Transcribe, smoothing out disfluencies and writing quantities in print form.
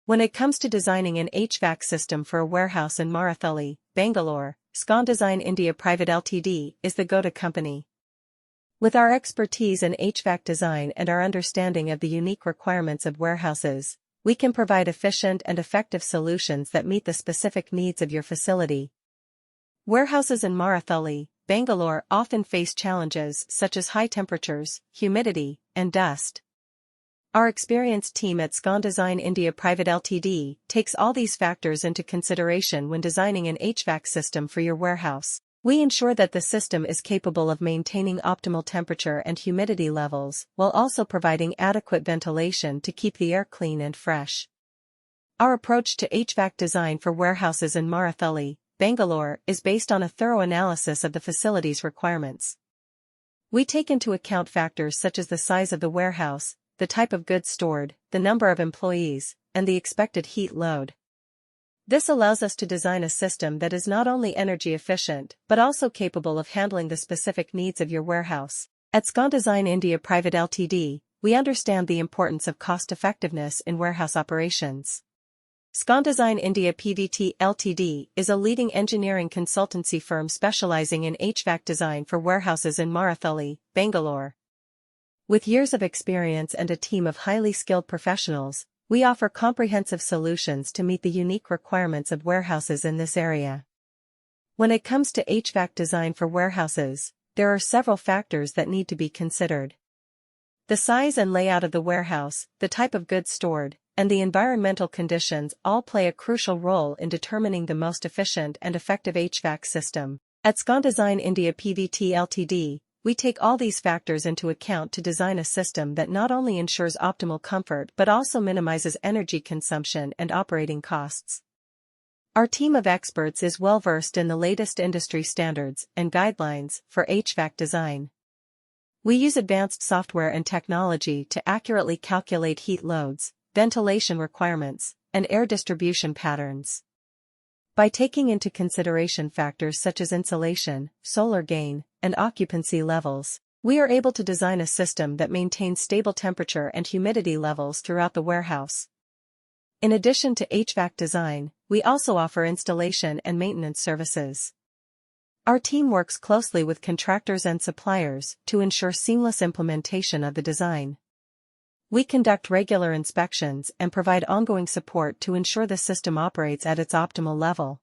When it comes to designing an HVAC system for a warehouse in Marathahalli, Bangalore, SCONDESIGN India Pvt Ltd is the go-to company. With our expertise in HVAC design and our understanding of the unique requirements of warehouses, we can provide efficient and effective solutions that meet the specific needs of your facility. Warehouses in Marathahalli, Bangalore often face challenges such as high temperatures, humidity, and dust. Our experienced team at SCONDESIGN India Pvt Ltd takes all these factors into consideration when designing an HVAC system for your warehouse. We ensure that the system is capable of maintaining optimal temperature and humidity levels while also providing adequate ventilation to keep the air clean and fresh. Our approach to HVAC design for warehouses in Marathahalli, Bangalore is based on a thorough analysis of the facility's requirements. We take into account factors such as the size of the warehouse, the type of goods stored, the number of employees, and the expected heat load. This allows us to design a system that is not only energy efficient but also capable of handling the specific needs of your warehouse. At SCONDESIGN India Pvt Ltd, we understand the importance of cost-effectiveness in warehouse operations. SCONDESIGN India Pvt Ltd is a leading engineering consultancy firm specializing in HVAC design for warehouses in Marathahalli, Bangalore. With years of experience and a team of highly skilled professionals, we offer comprehensive solutions to meet the unique requirements of warehouses in this area. When it comes to HVAC design for warehouses, there are several factors that need to be considered. The size and layout of the warehouse, the type of goods stored, and the environmental conditions all play a crucial role in determining the most efficient and effective HVAC system. At SCONDESIGN India Pvt Ltd, we take all these factors into account to design a system that not only ensures optimal comfort but also minimizes energy consumption and operating costs. Our team of experts is well versed in the latest industry standards and guidelines for HVAC design. We use advanced software and technology to accurately calculate heat loads, ventilation requirements, and air distribution patterns. By taking into consideration factors such as insulation, solar gain, and occupancy levels, we are able to design a system that maintains stable temperature and humidity levels throughout the warehouse. In addition to HVAC design, we also offer installation and maintenance services. Our team works closely with contractors and suppliers to ensure seamless implementation of the design. We conduct regular inspections and provide ongoing support to ensure the system operates at its optimal level.